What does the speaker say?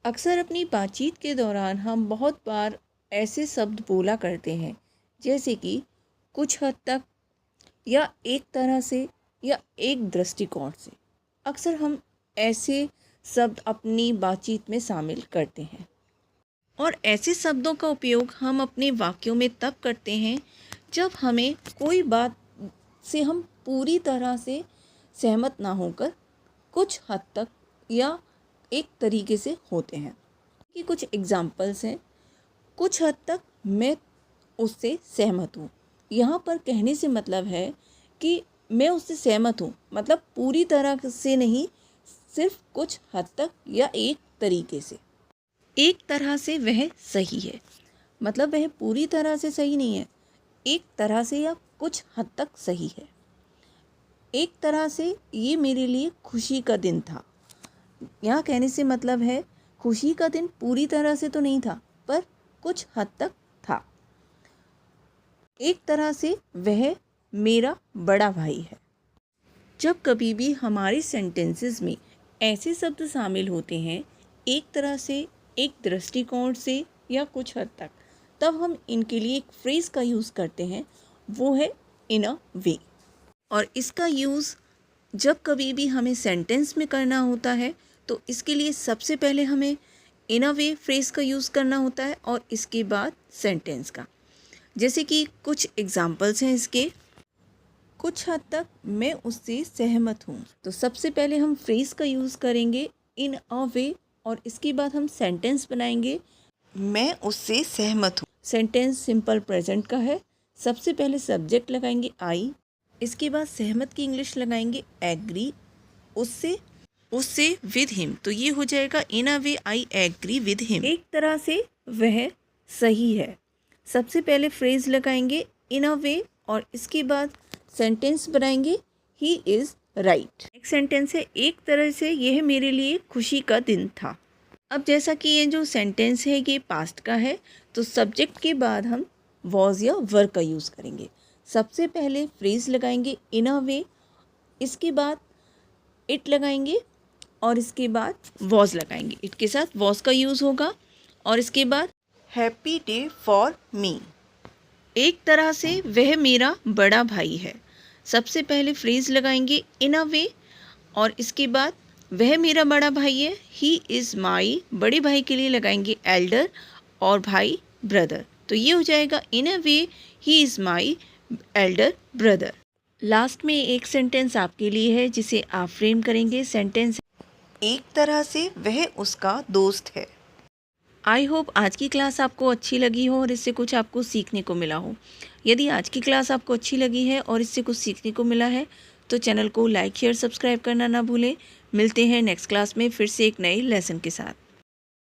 अक्सर अपनी बातचीत के दौरान हम बहुत बार ऐसे शब्द बोला करते हैं जैसे कि कुछ हद तक या एक तरह से या एक दृष्टिकोण से। अक्सर हम ऐसे शब्द अपनी बातचीत में शामिल करते हैं और ऐसे शब्दों का उपयोग हम अपने वाक्यों में तब करते हैं जब हमें कोई बात से हम पूरी तरह से सहमत ना होकर कुछ हद तक या एक तरीके से होते हैं। कि कुछ एग्जाम्पल्स हैं। कुछ हद तक मैं उससे सहमत हूँ। यहाँ पर कहने से मतलब है कि मैं उससे सहमत हूँ, मतलब पूरी तरह से नहीं, सिर्फ कुछ हद तक या एक तरीके से। एक तरह से वह सही है, मतलब वह पूरी तरह से सही नहीं है, एक तरह से या कुछ हद तक सही है। एक तरह से ये मेरे लिए खुशी का दिन था। यहाँ कहने से मतलब है खुशी का दिन पूरी तरह से तो नहीं था पर कुछ हद तक था। एक तरह से वह मेरा बड़ा भाई है। जब कभी भी हमारे सेंटेंसेस में ऐसे शब्द शामिल होते हैं एक तरह से, एक दृष्टिकोण से या कुछ हद तक, तब हम इनके लिए एक फ्रेज़ का यूज़ करते हैं, वो है इन अ वे। और इसका यूज़ जब कभी भी हमें सेंटेंस में करना होता है तो इसके लिए सबसे पहले हमें इन अ वे फ्रेज़ का यूज़ करना होता है और इसके बाद सेंटेंस का। जैसे कि कुछ एग्जाम्पल्स हैं इसके। कुछ हद तक मैं उससे सहमत हूँ, तो सबसे पहले हम फ्रेज़ का यूज़ करेंगे इन अ वे और इसके बाद हम सेंटेंस बनाएंगे मैं उससे सहमत हूँ। सेंटेंस सिंपल प्रेजेंट का है। सबसे पहले सब्जेक्ट लगाएंगे आई, इसके बाद सहमत की इंग्लिश लगाएंगे एग्री, उससे विद हिम, तो ये हो जाएगा in a way I agree with him. एक तरह से वह सही है। सबसे पहले फ्रेज़ लगाएंगे इन अ वे और इसके बाद सेंटेंस बनाएंगे he is right. Next sentence है एक तरह से यह मेरे लिए खुशी का दिन था। अब जैसा कि ये जो सेंटेंस है ये पास्ट का है तो सब्जेक्ट के बाद हम वॉज या वर का यूज़ करेंगे। सबसे पहले फ्रेज़ लगाएंगे इन अ वे, इसके बाद इट लगाएंगे और इसके बाद वॉज लगाएंगे। इट के साथ वॉज का यूज़ होगा और इसके बाद हैप्पी डे फॉर मी। एक तरह से वह मेरा बड़ा भाई है। सबसे पहले फ्रेज़ लगाएंगे इन अ वे और इसके बाद वह मेरा बड़ा भाई है, ही इज़ माई, बड़े भाई के लिए लगाएंगे एल्डर और भाई ब्रदर, तो ये हो जाएगा in a way he is my elder brother. Last में एक सेंटेंस आपके लिए है जिसे आप फ्रेम करेंगे। सेंटेंस एक तरह से वह उसका दोस्त है। आई होप आज की क्लास आपको अच्छी लगी हो और इससे कुछ आपको सीखने को मिला हो। यदि आज की क्लास आपको अच्छी लगी है और इससे कुछ सीखने को मिला है तो चैनल को लाइक शेयर सब्सक्राइब करना ना भूलें। मिलते हैं नेक्स्ट क्लास में फिर से एक नए लेसन के साथ।